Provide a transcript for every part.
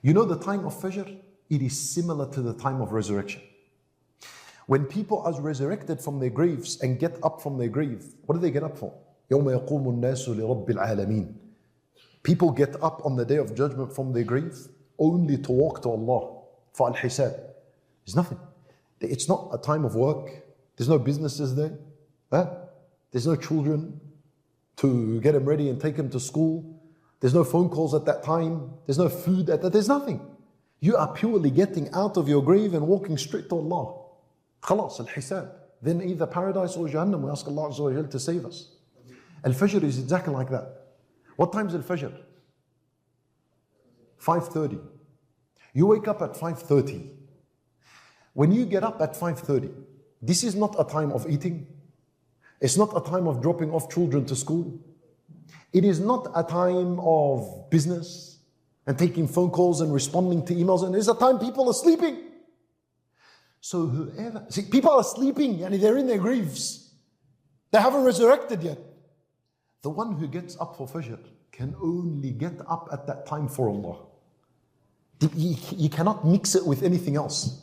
You know the time of Fajr? It is similar to the time of resurrection. When people are resurrected from their graves and get up from their grave, what do they get up for? يَوْمَ يَقُومُ النَّاسُ لِرَبِّ الْعَالَمِينَ. People get up on the day of judgment from their grave only to walk to Allah for al-hisab. There's nothing. It's not a time of work. There's no businesses there. There's no children to get them ready and take them to school. There's no phone calls at that time. There's no food at that. There's nothing. You are purely getting out of your grave and walking straight to Allah. Khalas, al-hisab. Then either paradise or Jahannam. We ask Allah Azza wa Jal to save us. Al-Fajr is exactly like that. What time is Al-Fajr? 5:30. You wake up at 5:30. When you get up at 5:30, this is not a time of eating. It's not a time of dropping off children to school. It is not a time of business and taking phone calls and responding to emails. And it's a time people are sleeping. So whoever, see, people are sleeping and they're in their graves. They haven't resurrected yet. The one who gets up for Fajr can only get up at that time for Allah. You cannot mix it with anything else.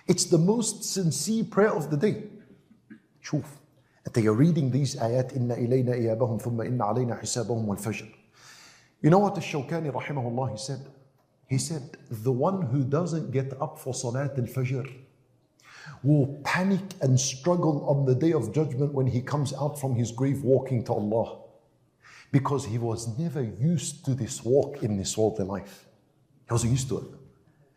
It's the most sincere prayer of the day. Shuf. And they are reading these ayat, إِنَّ إِلَيْنَا إِيَابَهُمْ ثُمَّ إِنَّ عَلَيْنَا حِسَابَهُمْ وَالْفَجْرِ. You know what Al-Shawkani rahimahullah, he said? He said, the one who doesn't get up for Salat al-Fajr will panic and struggle on the day of judgment when he comes out from his grave walking to Allah. Because he was never used to this walk in this worldly life. He wasn't used to it.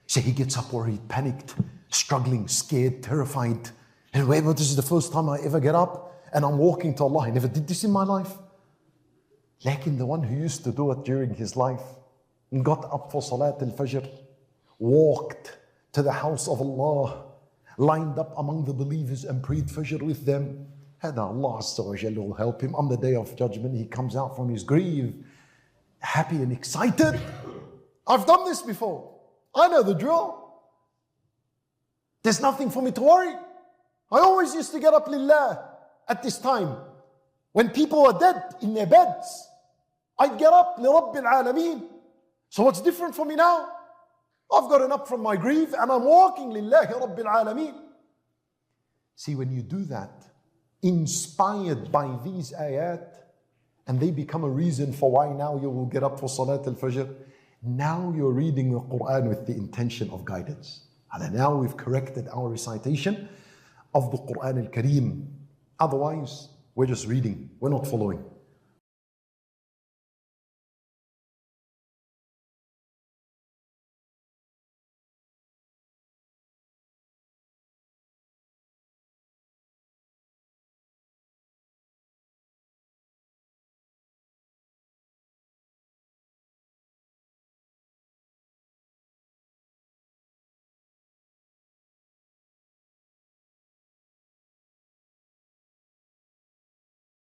So he gets up worried, panicked, struggling, scared, terrified. And wait, this is the first time I ever get up and I'm walking to Allah. I never did this in my life. Like the one who used to do it during his life and got up for Salat al-Fajr, walked to the house of Allah, lined up among the believers and prayed Fajr with them. And Allah Azza wa Jalla will help him on the day of judgment. He comes out from his grave happy and excited. I've done this before. I know the drill. There's nothing for me to worry. I always used to get up lillah at this time. When people were dead in their beds, I'd get up li Rabbil Alameen. So what's different for me now? I've gotten up from my grave and I'm walking lillahi Rabbil Alameen. See, when you do that, inspired by these ayat, and they become a reason for why now you will get up for Salat al-Fajr, now you're reading the Quran with the intention of guidance. And now we've corrected our recitation of the Quran al-Kareem. Otherwise, we're just reading, we're not following.